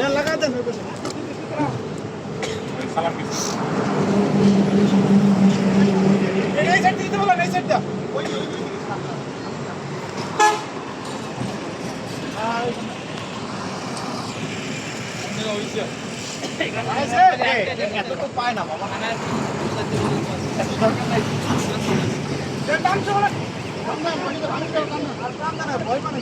লাগা দেন এই সাইড দিতে বলেন এই সাইডটা ওই এত তো পায় না বাবা ভয় মানে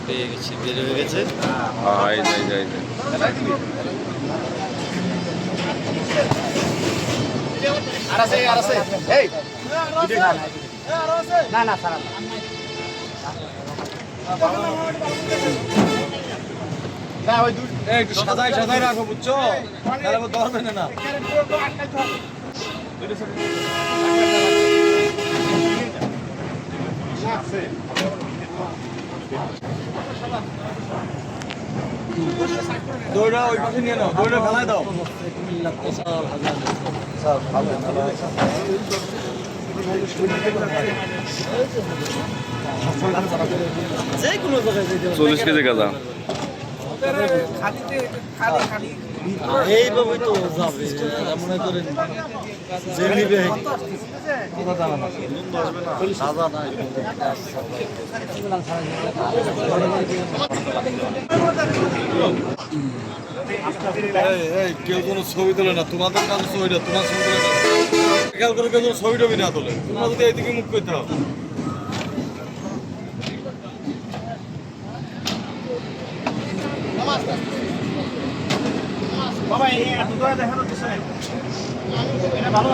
পেয়ে গেছি বের হয়ে গেছে আর আছে এই না না সারা না ওই একটু সাজাই রাখো বুঝছো তাহলে ধরবে না দৌড়া ওই পাশে নিয়ে নাও দৌড়া ফেলায় দাও চল্লিশ কেজি গাঁজা এইভাবে তো যাবে মনে করেন যে নিবে কেউ কোনো ছবি তোলে না তোমাদের কাছে ছবিটা তোমার ছবি তোলে না খেয়াল করে কেউ ছবি টবি না তোলে তোমরা যদি এইদিকে মুখ করতে হবে বাবা এই এত দূরে দেখানো কিছু নাই এটা ভালো